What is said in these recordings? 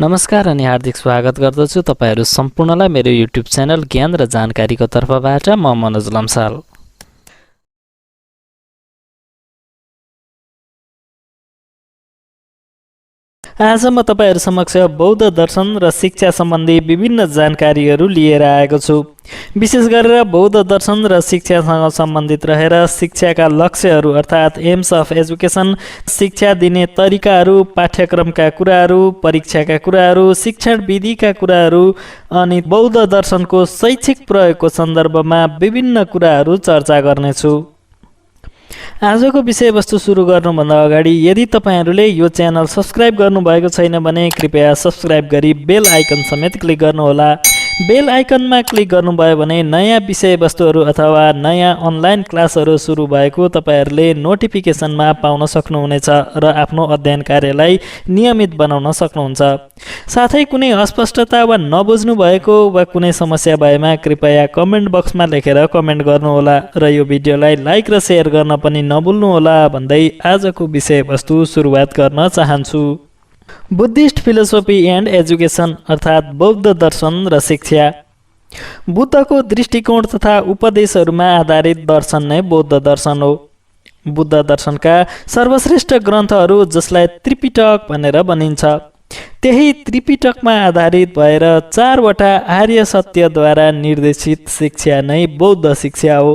नमस्कार अनि हार्दिक स्वागत गर्दछु तपाईहरू सम्पूर्णलाई मेरो युट्युब च्यानल ज्ञान र जानकारीको तर्फबाट म मनोज लम्साल। आज म तपाईहरू समक्ष बौद्ध दर्शन र शिक्षा सम्बन्धी विभिन्न जानकारीहरू लिएर आएको छु। विशेष गरेर बौद्ध दर्शन र शिक्षासँग सम्बन्धित रहेर शिक्षाका लक्ष्यहरू अर्थात् एम्स अफ एजुकेसन, शिक्षा दिने तरिकाहरू, पाठ्यक्रमका कुराहरू, परीक्षाका कुराहरू, शिक्षण विधिका कुराहरू अनि बौद्ध दर्शनको शैक्षिक प्रयोगको सन्दर्भमा विभिन्न कुराहरू चर्चा गर्नेछु। आजको विषयवस्तु सुरु गर्नुभन्दा अगाडि यदि तपाईहरूले यो च्यानल सब्स्क्राइब गर्नुभएको छैन भने कृपया सब्स्क्राइब गरी बेल आइकन समेत क्लिक गर्नुहोला। बेल आइकनमा क्लिक गर्नुभयो भने नयाँ विषयवस्तुहरू अथवा नयाँ अनलाइन क्लासहरू सुरु भएको तपाईहरूले नोटिफिकेसनमा पाउन सक्नुहुनेछ र आफ्नो अध्ययन कार्यलाई नियमित बनाउन सक्नुहुन्छ। साथै कुनै अस्पष्टता वा नबुझ्नु भएको वा कुनै समस्या भएमा कृपया कमेन्ट बक्समा लेखेर कमेन्ट गर्नुहोला र यो भिडियोलाई लाइक र सेयर गर्न पनि नभुल्नुहोला भन्दै आजको विषयवस्तु सुरुवात गर्न चाहन्छु। बुद्धिस्ट फिलोसोफी एन्ड एजुकेसन अर्थात् बौद्ध दर्शन र शिक्षा। बुद्धको दृष्टिकोण तथा उपदेशहरूमा आधारित दर्शन नै बौद्ध दर्शन हो। बुद्ध दर्शनका सर्वश्रेष्ठ ग्रन्थहरू जसलाई त्रिपिटक भनेर भनिन्छ, त्यही त्रिपिटकमा आधारित भएर 4वटा आर्य सत्यद्वारा निर्देशित शिक्षा नै बौद्ध शिक्षा हो।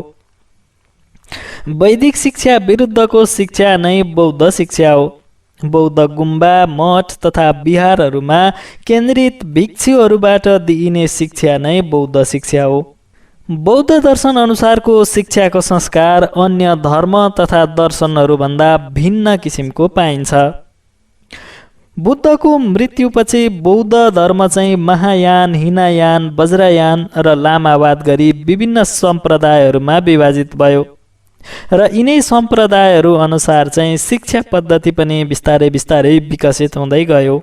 वैदिक शिक्षा विरुद्धको शिक्षा नै बौद्ध शिक्षा हो। बौद्ध गुम्बा, मठ तथा विहारहरूमा केन्द्रित भिक्षुहरूबाट दिइने शिक्षा नै बौद्ध शिक्षा हो। बौद्ध दर्शन अनुसारको शिक्षाको संस्कार अन्य धर्म तथा दर्शनहरूभन्दा भिन्न किसिमको पाइन्छ। बुद्धको मृत्युपछि बौद्ध धर्म चाहिँ महायान, हिनयान, वज्रयान र लामावाद गरी विभिन्न सम्प्रदायहरूमा विभाजित भयो र यिनै सम्प्रदायहरू अनुसार चाहिँ शिक्षा पद्धति पनि बिस्तारै बिस्तारै विकसित हुँदै गयो।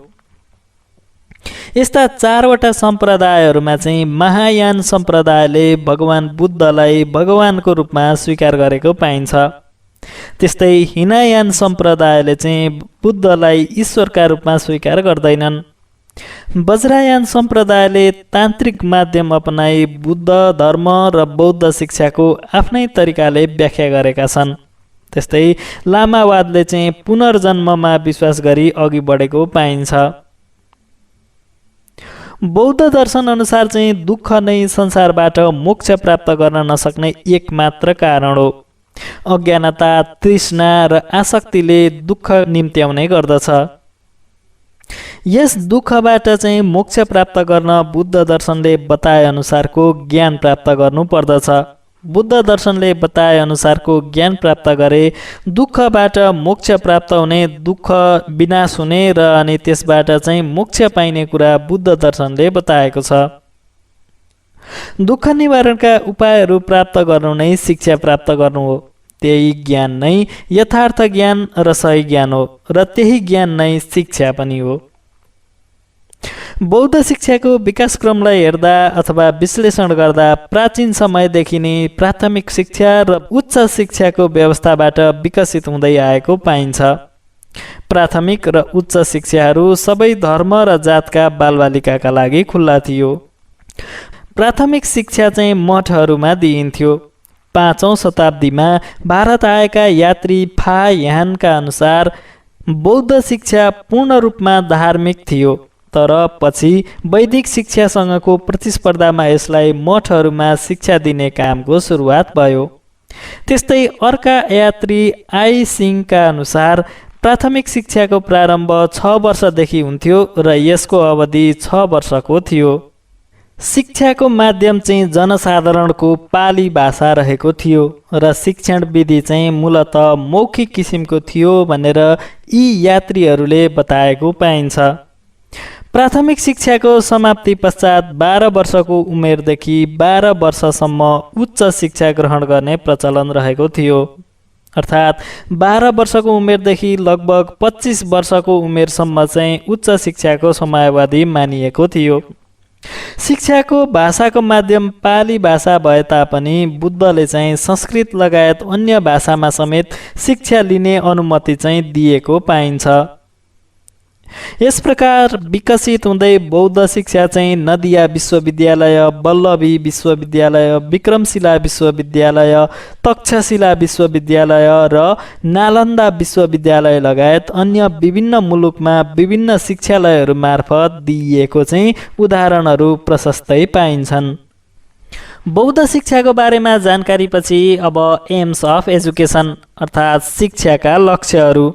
यस्ता 4वटा सम्प्रदायहरूमा चाहिँ महायान सम्प्रदायले भगवान बुद्धलाई भगवानको रूपमा स्वीकार गरेको पाइन्छ। त्यस्तै हिनयान सम्प्रदायले चाहिँ बुद्धलाई ईश्वरका रूपमा स्वीकार गर्दैनन्। वज्रयान सम्प्रदायले तान्त्रिक माध्यम अपनाई बुद्ध धर्म र बौद्ध शिक्षाको आफ्नै तरिकाले व्याख्या गरेका छन्। त्यस्तै लामावादले चाहिँ पुनर्जन्ममा विश्वास गरी अघि बढेको पाइन्छ। बौद्ध दर्शन अनुसार चाहिँ दुःख नै संसारबाट मोक्ष प्राप्त गर्न नसक्ने एकमात्र कारण हो। अज्ञानता, तृष्णा र आसक्तिले दुःख निम्त्याउने गर्दछ। यस दुःखबाट चाहिँ मोक्ष प्राप्त गर्न बुद्ध दर्शनले बताए अनुसारको ज्ञान प्राप्त गर्नु पर्दछ। बुद्ध दर्शनले बताए अनुसारको ज्ञान प्राप्त गरे दुःखबाट मोक्ष प्राप्त हुने, दुःख विनाश हुने र अनि त्यसबाट चाहिँ मोक्ष पाइने कुरा बुद्ध दर्शनले बताएको छ। दुःख निवारणका उपायहरू प्राप्त गर्नु नै शिक्षा प्राप्त गर्नु हो। त्यही ज्ञान नै यथार्थ ज्ञान र सही ज्ञान हो र त्यही ज्ञान नै शिक्षा पनि हो। बौद्ध शिक्षाको विकासक्रमलाई हेर्दा अथवा विश्लेषण गर्दा प्राचीन समयदेखि नै प्राथमिक शिक्षा र उच्च शिक्षाको व्यवस्थाबाट विकसित हुँदै आएको पाइन्छ। प्राथमिक र उच्च शिक्षाहरू सबै धर्म र जातका बालबालिकाका लागि खुल्ला थियो। प्राथमिक शिक्षा चाहिँ मठहरूमा दिइन्थ्यो। 5औं शताब्दीमा भारत आएका यात्री फा यानका अनुसार बौद्ध शिक्षा पूर्ण रूपमा धार्मिक थियो, तर पछि वैदिक शिक्षासँगको प्रतिस्पर्धामा यसलाई मठहरूमा शिक्षा दिने कामको सुरुवात भयो। त्यस्तै अर्का यात्री आई सिंहका अनुसार प्राथमिक शिक्षाको प्रारम्भ 6 वर्षदेखि हुन्थ्यो र यसको अवधि 6 वर्षको थियो। शिक्षाको माध्यम चाहिँ जनसाधारणको पाली भाषा रहेको थियो र शिक्षण विधि चाहिँ मूलत मौखिक किसिमको थियो भनेर यी यात्रीहरूले बताएको पाइन्छ। प्राथमिक शिक्षाको समाप्ति पश्चात 12 वर्षको उमेरदेखि 12 वर्षसम्म उच्च शिक्षा ग्रहण गर्ने प्रचलन रहेको थियो। अर्थात् 12 वर्षको उमेरदेखि लगभग 25 वर्षको उमेरसम्म चाहिँ उच्च शिक्षाको समयावधि मानिएको थियो। शिक्षाको भाषाको माध्यम पाली भाषा भए तापनि बुद्धले चाहिँ संस्कृत लगायत अन्य भाषामा समेत शिक्षा लिने अनुमति चाहिँ दिएको पाइन्छ। यस प्रकार विकसित हुँदै बौद्ध शिक्षा चाहिँ नदिया विश्वविद्यालय, वल्लभी विश्वविद्यालय, विक्रमशिला विश्वविद्यालय, तक्षशिला विश्वविद्यालय र नालन्दा विश्वविद्यालय लगायत अन्य विभिन्न मुलुकमा विभिन्न शिक्षालयहरू मार्फत दिइएको चाहिँ उदाहरणहरू प्रशस्तै पाइन्छन्। बौद्ध शिक्षाको बारेमा जानकारीपछि अब एम्स अफ एजुकेसन अर्थात् शिक्षाका लक्ष्यहरू।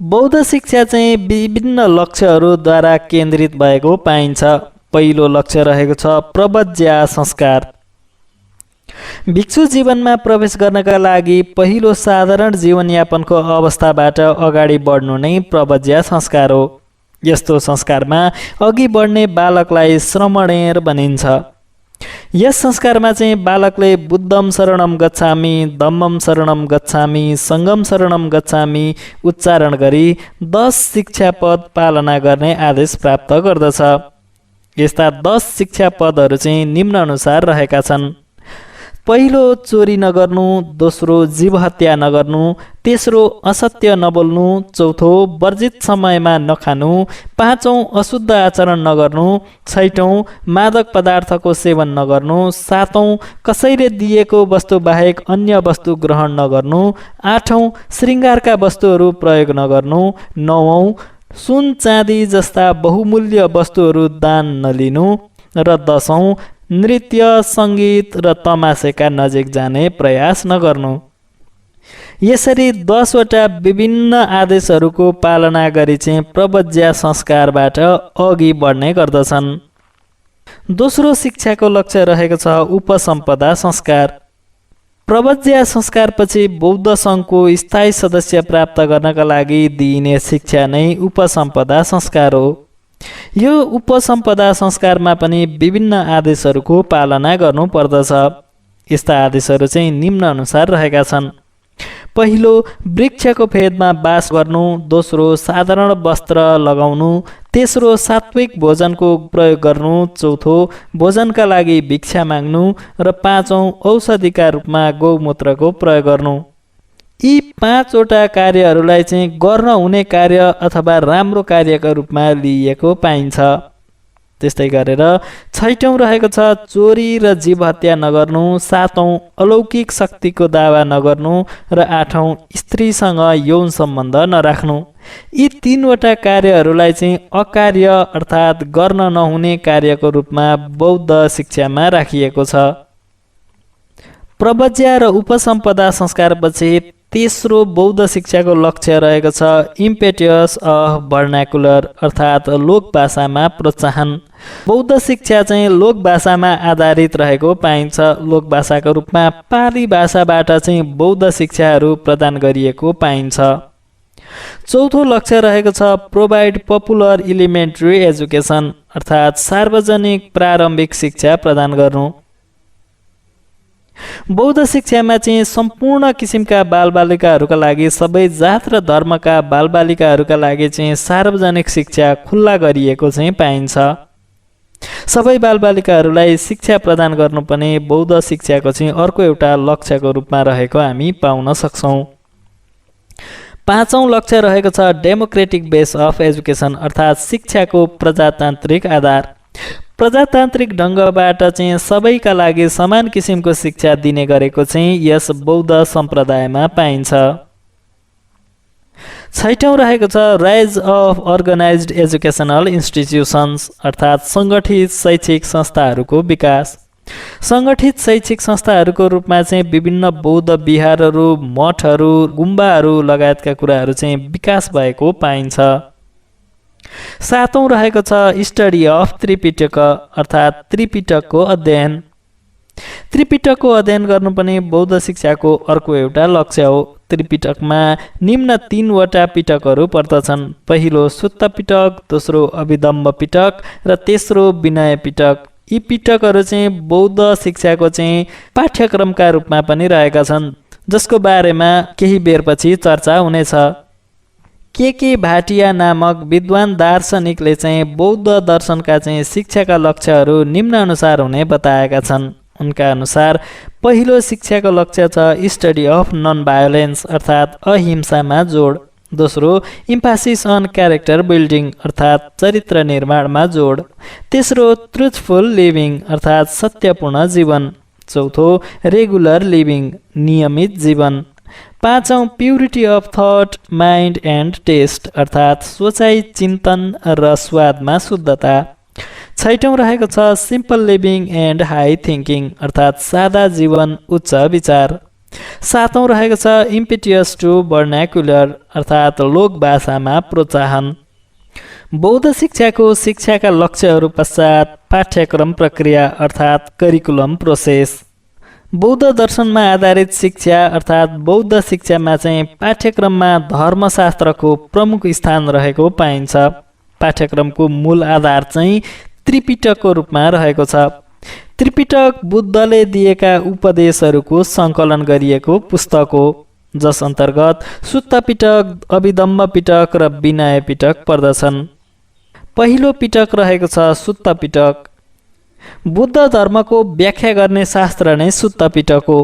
बौद्ध शिक्षा चाहिँ विभिन्न लक्ष्यहरूद्वारा केन्द्रित भएको पाइन्छ। पहिलो लक्ष्य रहेको छ प्रव्रज्या संस्कार। भिक्षु जीवनमा प्रवेश गर्नका लागि पहिलो साधारण जीवनयापनको अवस्थाबाट अगाडि बढ्नु नै प्रव्रज्या संस्कार हो। यस्तो संस्कारमा अघि बढ्ने बालकलाई श्रमणेर भनिन्छ। यस संस्कारमा चाहिँ बालकले बुद्धम शरणम गच्छामि, धम्मम शरणम गच्छामि, सङ्गम शरणम गच्छामि उच्चारण गरी 10 शिक्षा पद पालना गर्ने आदेश प्राप्त गर्दछ। यस्ता 10 शिक्षा पदहरू चाहिँ निम्नानुसार रहेका छन्। पहिलो चोरी नगर्नु, दोस्रो जीव हत्या नगर्नु, तेस्रो असत्य नबोल्नु, चौथो वर्जित समयमा नखानु, पाँचौं अशुद्ध आचरण नगर्नु, छैटौं मादक पदार्थको सेवन नगर्नु, सातौं कसैले दिएको वस्तु बाहेक अन्य वस्तु ग्रहण नगर्नु, आठौं श्रृङ्गारका वस्तुहरू प्रयोग नगर्नु, नवौं सुन चाँदी जस्ता बहुमूल्य वस्तुहरू दान नलिनु र दशौं नृत्य, सङ्गीत र तमासेका नजिक जाने प्रयास नगर्नु। यसरी 10 वटा विभिन्न आदेशहरूको पालना गरी चाहिँ प्रव्रज्या संस्कारबाट अघि बढ्ने गर्दछन्। दोस्रो शिक्षाको लक्ष्य रहेको छ उपसम्पदा संस्कार। प्रव्रज्या संस्कारपछि बौद्ध सङ्घको स्थायी सदस्य प्राप्त गर्नका लागि दिइने शिक्षा नै उपसम्पदा संस्कार हो। यो उपसम्पदा संस्कारमा पनि विभिन्न आदेशहरूको पालना गर्नु पर्दछ। यस्ता आदेशहरू चाहिँ निम्नानुसार रहेका छन्। पहिलो वृक्षको फेदमा बास गर्नु, दोस्रो साधारण वस्त्र लगाउनु, तेस्रो सात्विक भोजनको प्रयोग गर्नु, चौथो भोजनका लागि भिक्षा माग्नु र पाँचौं औषधिका रूपमा गौमूत्रको प्रयोग गर्नु। यी 5 वटा कार्यहरूलाई चाहिँ गर्न हुने कार्य अथवा राम्रो कार्यका रूपमा लिइएको पाइन्छ। त्यस्तै गरेर छैटौं रहेको छ चोरी र जीव हत्या नगर्नु, सातौं अलौकिक शक्तिको दावा नगर्नु र आठौं स्त्रीसँग यौन सम्बन्ध नराख्नु। यी 3 वटा कार्यहरूलाई चाहिँ अकार्य अर्थात् गर्न नहुने कार्यको रूपमा बौद्ध शिक्षामा राखिएको छ। प्रव्रज्या र उपसम्पदा संस्कारपछि तेस्रो बौद्ध शिक्षाको लक्ष्य रहेको छ इम्पेटियस अफ भर्नाकुलर अर्थात् लोक भाषामा प्रोत्साहन। बौद्ध शिक्षा चाहिँ लोक भाषामा आधारित रहेको पाइन्छ। लोक भाषाको रूपमा पाली भाषाबाट चाहिँ बौद्ध शिक्षाहरू प्रदान गरिएको पाइन्छ। चौथो लक्ष्य रहेको छ प्रोभाइड पपुलर इलिमेन्ट्री एजुकेसन अर्थात् सार्वजनिक प्रारम्भिक शिक्षा प्रदान गर्नु। बौद्ध शिक्षामा चाहिँ सम्पूर्ण किसिमका बालबालिकाहरूका लागि सबै जात र धर्मका बालबालिकाहरूका लागि चाहिँ सार्वजनिक शिक्षा खुल्ला गरिएको चाहिँ पाइन्छ। सबै बालबालिकाहरूलाई शिक्षा प्रदान गर्नु पनि बौद्ध शिक्षाको चाहिँ अर्को एउटा लक्ष्यको रूपमा रहेको हामी पाउन सक्छौँ। पाँचौं लक्ष्य रहेको छ डेमोक्रेटिक बेस अफ एजुकेसन अर्थात् शिक्षाको प्रजातान्त्रिक आधार। प्रजातान्त्रिक ढङ्गबाट चाहिँ सबैका लागि समान किसिमको शिक्षा दिने गरेको चाहिँ यस बौद्ध सम्प्रदायमा पाइन्छ। छैटौं रहेको छ राइज अफ अर्गनाइज्ड एजुकेसनल इन्स्टिट्युसन्स अर्थात् सङ्गठित शैक्षिक संस्थाहरूको विकास। सङ्गठित शैक्षिक संस्थाहरूको रूपमा चाहिँ विभिन्न बौद्ध विहारहरू, मठहरू, गुम्बाहरू लगायतका कुराहरू चाहिँ विकास भएको पाइन्छ। सातौं रहेको छ स्टडी अफ त्रिपिटक अर्थात् त्रिपिटकको अध्ययन। त्रिपिटकको अध्ययन गर्नु पनि बौद्ध शिक्षाको अर्को एउटा लक्ष्य हो। त्रिपिटकमा निम्न 3 वटा पिटकहरू पर्दछन्। पहिलो सुत्त पिटक, दोस्रो अभिधम्म पिटक र तेस्रो विनय पिटक। यी पिटकहरू चाहिँ बौद्ध शिक्षाको चाहिँ पाठ्यक्रमका रूपमा पनि रहेका छन्, जसको बारेमा केही बेरपछि चर्चा हुनेछ। के भाटिया नामक विद्वान दार्शनिकले चाहिँ बौद्ध दर्शनका चाहिँ शिक्षाका लक्ष्यहरू निम्नानुसार हुने बताएका छन्। उनका अनुसार पहिलो शिक्षाको लक्ष्य छ स्टडी अफ नन भायोलेन्स अर्थात् अहिंसामा जोड। दोस्रो इम्फासिस अन क्यारेक्टर बिल्डिङ अर्थात् चरित्र निर्माणमा जोड। तेस्रो ट्रुथफुल लिभिङ अर्थात् सत्यपूर्ण जीवन। चौथो रेगुलर लिभिङ नियमित जीवन। पाँचौं purity of thought mind and taste अर्थात् सोचाइ चिन्तन र स्वादमा शुद्धता। छैटौं रहेको छ simple living and high thinking अर्थात् सादा जीवन उच्च विचार। सातौं रहेको छ इम्पिटियस टु वर्नाक्युलर अर्थात् लोक भाषामा प्रोत्साहन। बौद्ध शिक्षाका लक्ष्यहरू पश्चात पाठ्यक्रम प्रक्रिया अर्थात् करिकुलम प्रोसेस। बौद्ध दर्शनमा आधारित शिक्षा अर्थात् बौद्ध शिक्षामा चाहिँ पाठ्यक्रममा धर्मशास्त्रको प्रमुख स्थान रहेको पाइन्छ। पाठ्यक्रमको मूल आधार चाहिँ त्रिपिटकको रूपमा रहेको छ। त्रिपिटक बुद्धले दिएका उपदेशहरूको सङ्कलन गरिएको पुस्तक हो, जस अन्तर्गत सुत्त पिटक, अभिधम्म पिटक र विनय पिटक पर्दछन्। पहिलो पिटक रहेको छ सुत्त पिटक। बुद्ध धर्मको व्याख्या गर्ने शास्त्र नै सुत्त पिटक हो।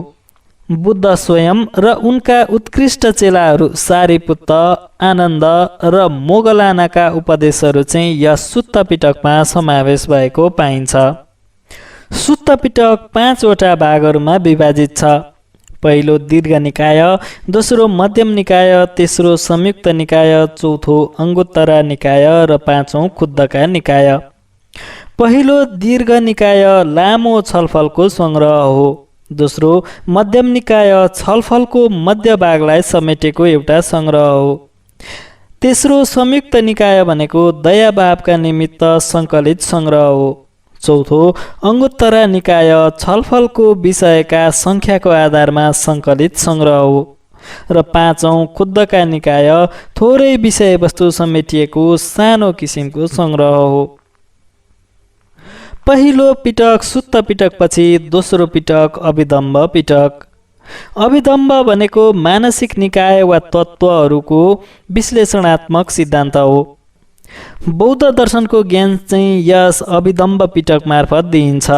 बुद्ध स्वयं र उनका उत्कृष्ट चेलाहरू सारिपुत्त, आनन्द र मोगलानाका उपदेशहरू चाहिँ यस सुत्त पिटकमा समावेश भएको पाइन्छ। सुत्त पिटक 5 वटा भागहरूमा विभाजित छ। पहिलो दीर्घ निकाय, दोस्रो मध्यम निकाय, तेस्रो संयुक्त निकाय, चौथो अङ्गुत्तरा निकाय र पाँचौं खुद्दका निकाय। पहिलो दीर्घ निकाय लामो छलफलको सङ्ग्रह हो। दोस्रो मध्यम निकाय छलफलको मध्य भागलाई समेटेको एउटा सङ्ग्रह हो। तेस्रो संयुक्त निकाय भनेको दयाभावका निमित्त सङ्कलित सङ्ग्रह हो। चौथो अङ्गुत्तरा निकाय छलफलको विषयका सङ्ख्याको आधारमा सङ्कलित सङ्ग्रह हो। र पाँचौं खुद्दका निकाय थोरै विषयवस्तु समेटिएको सानो किसिमको सङ्ग्रह हो। पहिलो पिटक सुत्त पिटकपछि दोस्रो पिटक अभिधम्म पिटक। अभिधम्म भनेको मानसिक निकाय वा तत्त्वहरूको विश्लेषणात्मक सिद्धान्त हो। बौद्ध दर्शनको ज्ञान चाहिँ यस अभिधम्म पिटक मार्फत दिइन्छ।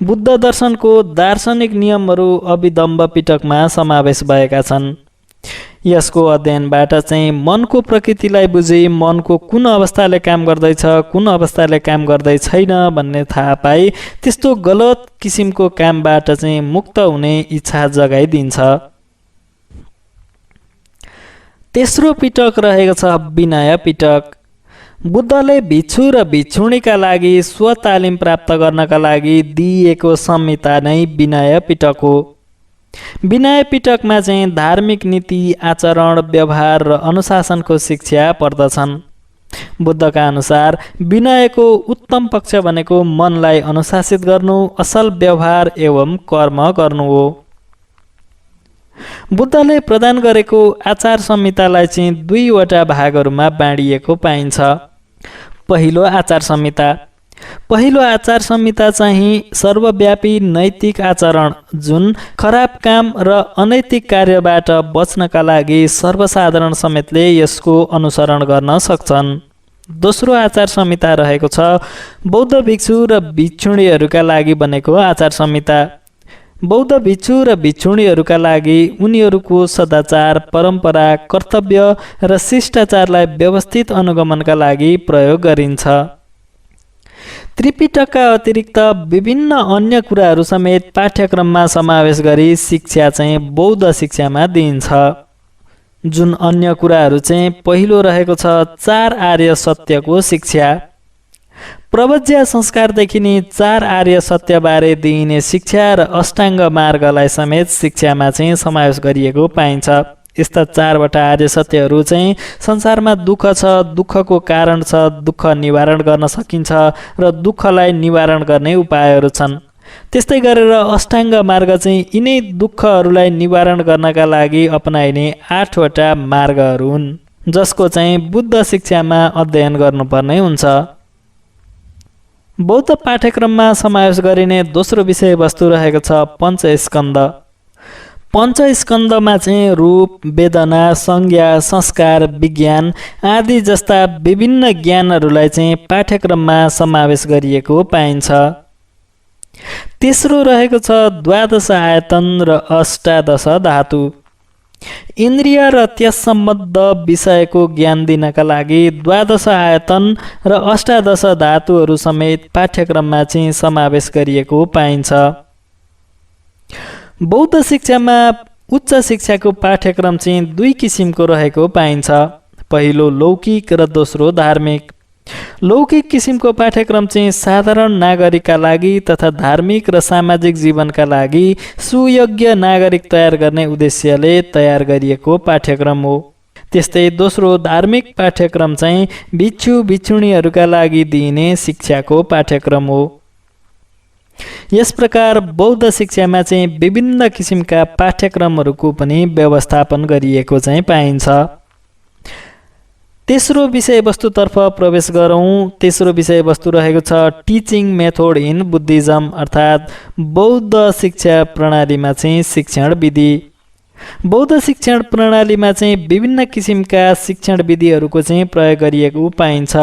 बुद्ध दर्शनको दार्शनिक नियमहरू अभिधम्म पिटकमा समावेश भएका छन्। यसको अध्ययनबाट चाहिँ मनको प्रकृतिलाई बुझी मनको कुन अवस्थाले काम गर्दैछ, कुन अवस्थाले काम गर्दै छैन भन्ने थाहा पाई त्यस्तो गलत किसिमको कामबाट चाहिँ मुक्त हुने इच्छा जगाइदिन्छ। तेस्रो पिटक रहेको छ विनय पिटक। बुद्धले भिक्षु र भिक्षुणीका लागि स्वतालिम प्राप्त गर्नका लागि दिइएको संहिता नै विनय पिटक हो। विनय पिटकमा चाहिँ धार्मिक नीति, आचरण, व्यवहार र अनुशासनको शिक्षा पर्दछन्। बुद्धका अनुसार विनयको उत्तम पक्ष भनेको मनलाई अनुशासित गर्नु, असल व्यवहार एवं कर्म गर्नु हो। बुद्धले प्रदान गरेको आचार संहितालाई चाहिँ 2 वटा भागहरूमा बाँडिएको पाइन्छ। पहिलो आचार संहिता। पहिलो आचार संहिता चाहिँ सर्वव्यापी नैतिक आचरण, जुन खराब काम र अनैतिक कार्यबाट बच्नका लागि सर्वसाधारण समेतले यसको अनुसरण गर्न सक्छन्। दोस्रो आचार संहिता रहेको छ बौद्ध भिक्षु र भिक्षुणीहरूका लागि बनेको आचार संहिता। बौद्ध भिक्षु र भिक्षुणीहरूका लागि उनीहरूको सदाचार, परम्परा, कर्तव्य र शिष्टाचारलाई व्यवस्थित अनुगमनका लागि प्रयोग गरिन्छ। त्रिपिटकका अतिरिक्त विभिन्न अन्य कुराहरू समेत पाठ्यक्रममा समावेश गरी शिक्षा चाहिँ बौद्ध शिक्षामा दिइन्छ। जुन अन्य कुराहरू चाहिँ पहिलो रहेको छ 4 आर्य सत्यको शिक्षा। प्रवज्या संस्कारदेखि नै 4 आर्य सत्यबारे दिइने शिक्षा र अष्टाङ्ग मार्गलाई समेत शिक्षामा चाहिँ समावेश गरिएको पाइन्छ। यस्ता 4 वटा आर्य सत्यहरू चाहिँ संसारमा दुःख छ, दुःखको कारण छ, दुःख निवारण गर्न सकिन्छ र दुःखलाई निवारण गर्ने उपायहरू छन्। त्यस्तै गरेर अष्टाङ्ग मार्ग चाहिँ यिनै दुःखहरूलाई निवारण गर्नका लागि अपनाइने 8 वटा मार्गहरू हुन्, जसको चाहिँ बुद्ध शिक्षामा अध्ययन गर्नुपर्ने हुन्छ। बौद्ध पाठ्यक्रममा समावेश गरिने दोस्रो विषयवस्तु रहेको छ पञ्चस्कन्ध। पञ्चस्कन्धमा चाहिँ रूप, वेदना, संज्ञा, संस्कार, विज्ञान आदि जस्ता विभिन्न ज्ञानहरूलाई चाहिँ पाठ्यक्रममा समावेश गरिएको पाइन्छ। तेस्रो रहेको छ द्वादश आयतन र अष्टादश धातु। इन्द्रिय र त्यस सम्बद्ध विषयको ज्ञान दिनका लागि द्वादश आयतन र अष्टादश धातुहरू समेत पाठ्यक्रममा चाहिँ समावेश गरिएको पाइन्छ। बौद्ध शिक्षामा उच्च शिक्षाको पाठ्यक्रम चाहिँ दुई किसिमको रहेको पाइन्छ। पहिलो लौकिक र दोस्रो धार्मिक। लौकिक किसिमको पाठ्यक्रम चाहिँ साधारण नागरिकका लागि तथा धार्मिक र सामाजिक जीवनका लागि सुयोग्य नागरिक तयार गर्ने उद्देश्यले तयार गरिएको पाठ्यक्रम हो। त्यस्तै दोस्रो धार्मिक पाठ्यक्रम चाहिँ भिक्षु भिक्षुणीहरूका लागि दिइने शिक्षाको पाठ्यक्रम हो। यस प्रकार बौद्ध शिक्षामा चाहिँ विभिन्न किसिमका पाठ्यक्रमहरूको पनि व्यवस्थापन गरिएको चाहिँ पाइन्छ। तेस्रो विषयवस्तुतर्फ प्रवेश गरौँ। तेस्रो विषयवस्तु रहेको छ टिचिङ मेथड इन बुद्धिज्म, अर्थात् बौद्ध शिक्षा प्रणालीमा चाहिँ शिक्षण विधि। बौद्ध शिक्षण प्रणालीमा चाहिँ विभिन्न किसिमका शिक्षण विधिहरूको चाहिँ प्रयोग गरिएको पाइन्छ,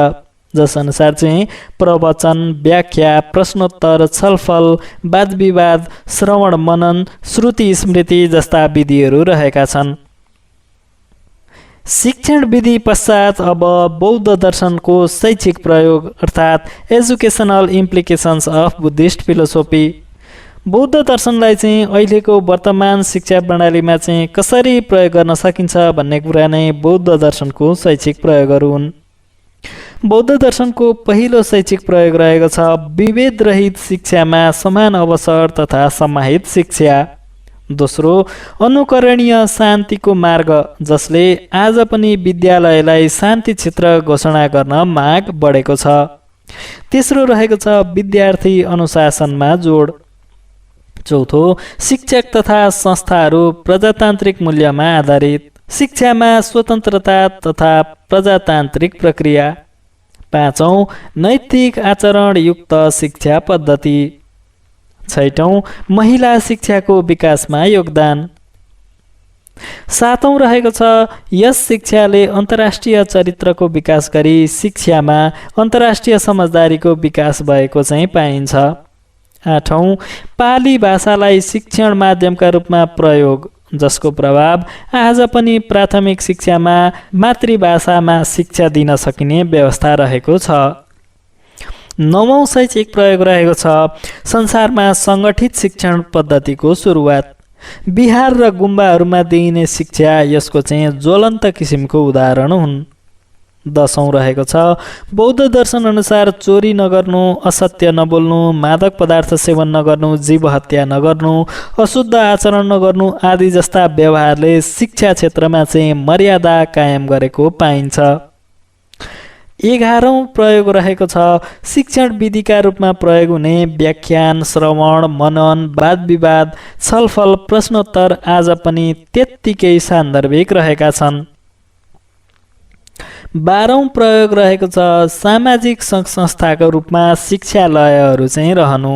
जसअनुसार चाहिँ प्रवचन, व्याख्या, प्रश्नोत्तर, छलफल, वाद विवाद, श्रवण मनन, श्रुति स्मृति जस्ता विधिहरू रहेका छन्। शिक्षण विधि पश्चात अब बौद्ध दर्शनको शैक्षिक प्रयोग अर्थात् educational implications of Buddhist philosophy. बौद्ध दर्शनलाई चाहिँ अहिलेको वर्तमान शिक्षा प्रणालीमा चाहिँ कसरी प्रयोग गर्न सकिन्छ भन्ने कुरा नै बौद्ध दर्शनको शैक्षिक प्रयोगहरू हुन्। बौद्ध दर्शनको पहिलो शैक्षिक प्रयोग रहेको छ विभेद रहित शिक्षामा समान अवसर तथा समाहित शिक्षा। दोस्रो अनुकरणीय शान्तिको मार्ग, जसले आज पनि विद्यालयलाई शान्ति क्षेत्र घोषणा गर्न माग बढेको छ। तेस्रो रहेको छ विद्यार्थी अनुशासनमा जोड। चौथो शिक्षक तथा संस्थाहरू प्रजातान्त्रिक मूल्यमा आधारित। शिक्षामा स्वतन्त्रता तथा प्रजातान्त्रिक प्रक्रिया। पाँचौं नैतिक आचरण युक्त शिक्षा पद्धति। छैटौं महिला शिक्षाको विकासमा योगदान। सातौं रहेको छ यस शिक्षाले अन्तर्राष्ट्रिय चरित्रको विकास गरी शिक्षामा अन्तर्राष्ट्रिय समझदारीको विकास भएको चाहिँ पाइन्छ। आठौं पाली भाषालाई शिक्षण माध्यमका रूपमा प्रयोग, जसको प्रभाव आज पनि प्राथमिक शिक्षामा मातृभाषामा शिक्षा दिन सकिने व्यवस्था रहेको छ। नवौं शैक्षिक प्रयोग रहेको छ संसारमा सङ्गठित शिक्षण पद्धतिको सुरुवात। बिहार र गुम्बाहरूमा दिइने शिक्षा यसको चाहिँ ज्वलन्त किसिमको उदाहरण हुन्। दशौं रहेको छ बौद्ध दर्शन अनुसार चोरी नगर्नु, असत्य नबोल्नु, मादक पदार्थ सेवन नगर्नु, जीव हत्या नगर्नु, अशुद्ध आचरण नगर्नु आदि जस्ता व्यवहारले शिक्षा क्षेत्रमा चाहिँ मर्यादा कायम गरेको पाइन्छ। 11औं प्रयोग रहेको छ शिक्षण विधिका रूपमा प्रयोग हुने व्याख्यान, श्रवण, मनन, वाद विवाद, छलफल, प्रश्नोत्तर आज पनि त्यत्तिकै सान्दर्भिक रहेका छन्। 12औं प्रयोग रहेको छ सामाजिक सङ्घ संस्थाको रूपमा शिक्षालयहरू चाहिँ रहनु।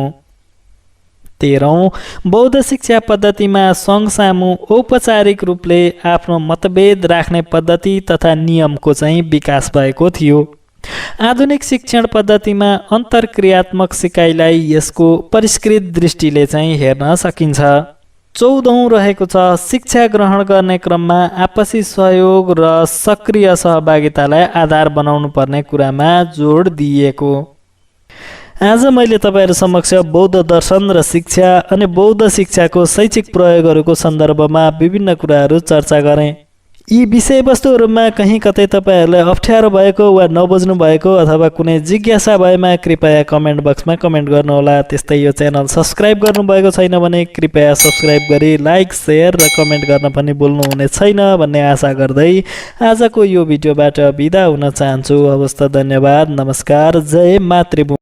13औं बौद्ध शिक्षा पद्धतिमा सङ्घ सामु औपचारिक रूपले आफ्नो मतभेद राख्ने पद्धति तथा नियमको चाहिँ विकास भएको थियो। आधुनिक शिक्षण पद्धतिमा अन्तर्क्रियात्मक सिकाइलाई यसको परिष्कृत दृष्टिले चाहिँ हेर्न सकिन्छ। 14औं रहेको छ शिक्षा ग्रहण गर्ने क्रममा आपसी सहयोग र सक्रिय सहभागितालाई आधार बनाउनु पर्ने कुरामा जोड दिइएको। आज मैले तपाईहरु समक्ष बौद्ध दर्शन र शिक्षा अनि बौद्ध शिक्षाको शैक्षिक प्रयोगहरूको सन्दर्भमा विभिन्न कुराहरू चर्चा गरेँ। यी विषयवस्तुहरूमा कहीँ कतै तपाईहरुलाई अप्ठ्यारो भएको वा नबुझ्नु भएको अथवा कुनै जिज्ञासा भएमा कृपया कमेन्ट बक्समा कमेन्ट गर्नुहोला। त्यस्तै यो च्यानल सब्स्क्राइब गर्नुभएको छैन भने कृपया सब्स्क्राइब गरी लाइक, शेयर र कमेन्ट गर्न पनि भुल्नुहुने छैन भन्ने आशा गर्दै आजको यो भिडियोबाट बिदा हुन चाहन्छु। हवस् त, धन्यवाद, नमस्कार, जय मातृभूमि।